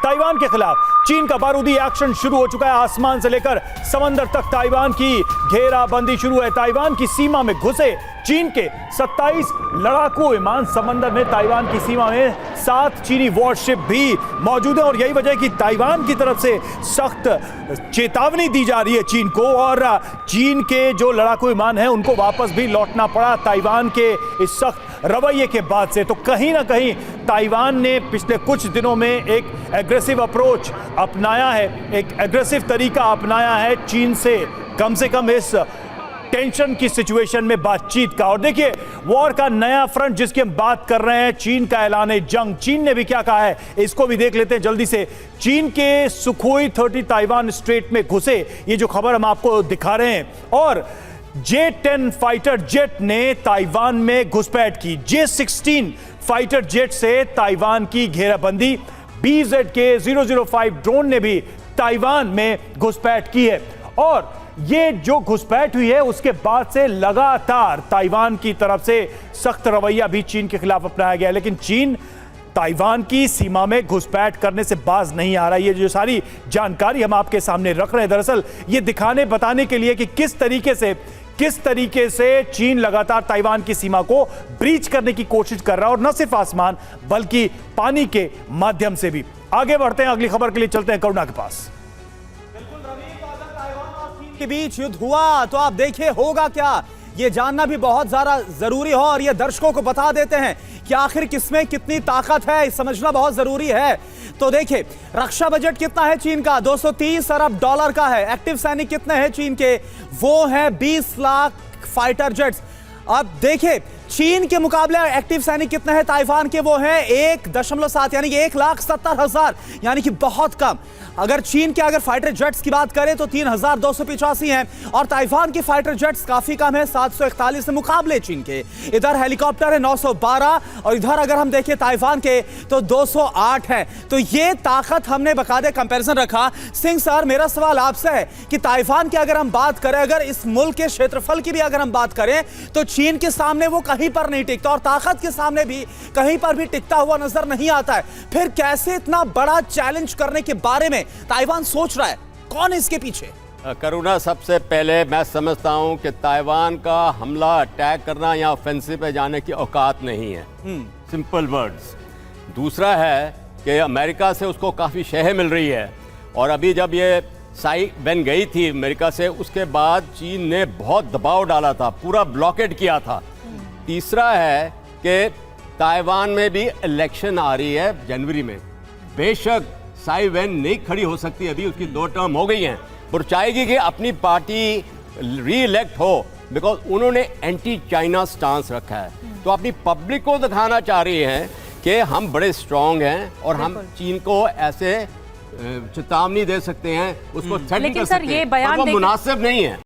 Taiwan के खिलाफ चीन का बारूदी एक्शन शुरू हो चुका है। आसमान से लेकर समंदर तक ताइवान की घेराबंदी शुरू है। ताइवान की सीमा में घुसे चीन के 27 लड़ाकू विमान। समंदर में ताइवान की सीमा में 7 चीनी वॉरशिप भी मौजूद है और यही वजह है कि ताइवान की तरफ से सख्त चेतावनी दी जा रही है चीन को, और चीन के जो लड़ाकू विमान हैं उनको वापस भी लौटना पड़ा ताइवान के इस सख्त रवैये के बाद से। तो कहीं ना कहीं ताइवान ने पिछले कुछ दिनों में एक एग्रेसिव अप्रोच अपनाया है, एक एग्रेसिव तरीका अपनाया है चीन से कम इस टेंशन की सिचुएशन में बातचीत का। और देखिए वॉर का नया फ्रंट जिसकी हम बात कर रहे हैं, चीन का ऐलान जंग। चीन ने भी क्या कहा है इसको भी देख लेते हैं जल्दी से। चीन के सुखोई 30 ताइवान स्ट्रेट में घुसे, ये जो खबर हम आपको दिखा रहे हैं, और J-10 फाइटर जेट ने ताइवान में घुसपैठ की। J-16 फाइटर जेट से ताइवान की घेराबंदी। BZK-005 ड्रोन ने भी ताइवान में घुसपैठ की है। और ये जो घुसपैठ हुई है उसके बाद से लगातार ताइवान की तरफ से सख्त रवैया भी चीन के खिलाफ अपनाया गया, लेकिन चीन ताइवान की सीमा में घुसपैठ करने से बाज नहीं आ रहा। ये जो सारी जानकारी हम आपके सामने रख रहे हैं, दरअसल ये दिखाने बताने के लिए कि किस तरीके से चीन लगातार ताइवान की सीमा को ब्रीच करने की कोशिश कर रहा है, और न सिर्फ आसमान बल्कि पानी के माध्यम से भी। आगे बढ़ते हैं, अगली खबर के लिए चलते हैं करुणा के पास। के बीच युद्ध हुआ तो आप देखिए होगा क्या, ये जानना भी बहुत ज्यादा जरूरी हो, और ये दर्शकों को बता देते हैं कि आखिर किसमें कितनी ताकत है, समझना बहुत जरूरी है। तो देखिए रक्षा बजट कितना है चीन का, 230 अरब डॉलर का है। एक्टिव सैनिक कितने हैं चीन के, वो है 20 लाख फाइटर जेट्स। अब देखिए चीन के मुकाबले एक्टिव सैनिक कितने हैं ताइवान के, वो है 1.7 यानी कि 1,70,000, यानी कि बहुत कम। अगर चीन के फाइटर जेट्स की बात करें तो 3,285 हैं, और ताइवान के फाइटर जेट्स काफी कम है, 741 के मुकाबले चीन के। इधर हेलीकॉप्टर है 912, और इधर अगर हम देखें ताइवान के तो 208 है। तो ये ताकत हमने बकायदे कंपैरिजन रखा। सिंह सर, मेरा सवाल आपसे है कि ताइवान की अगर हम बात करें, अगर इस मुल्क के क्षेत्रफल की भी अगर हम बात करें, तो चीन के सामने वो कहीं पर नहीं टिकता, और ताकत के सामने भी कहीं पर भी टिकता हुआ नजर नहीं आता है। फिर कैसे इतना बड़ा चैलेंज करने के बारे में ताइवान सोच रहा है, कौन है इसके पीछे? करुणा, सबसे पहले मैं समझता हूं कि ताइवान का हमला अटैक करना या ऑफेंसिव पे जाने की औकात नहीं है, सिंपल वर्ड्स। दूसरा है कि अमेरिका से उसको काफ़ी शह मिल रही है, और अभी जब ये साई वेन गई थी अमेरिका से, उसके बाद चीन ने बहुत दबाव डाला था, पूरा ब्लॉकेट किया था। तीसरा है कि ताइवान में भी इलेक्शन आ रही है जनवरी में। बेशक साई वेन नहीं खड़ी हो सकती, अभी उसकी 2 टर्म हो गई हैं, पर चाहेगी कि अपनी पार्टी री इलेक्ट हो, बिकॉज उन्होंने एंटी चाइना स्टांस रखा है। तो अपनी पब्लिक को दिखाना चाह रही हैं कि हम बड़े स्ट्रांग हैं और हम चीन को ऐसे चेतावनी दे सकते हैं, उसको थ्रेटन कर सकते हैं, पर वो मुनासिब नहीं है।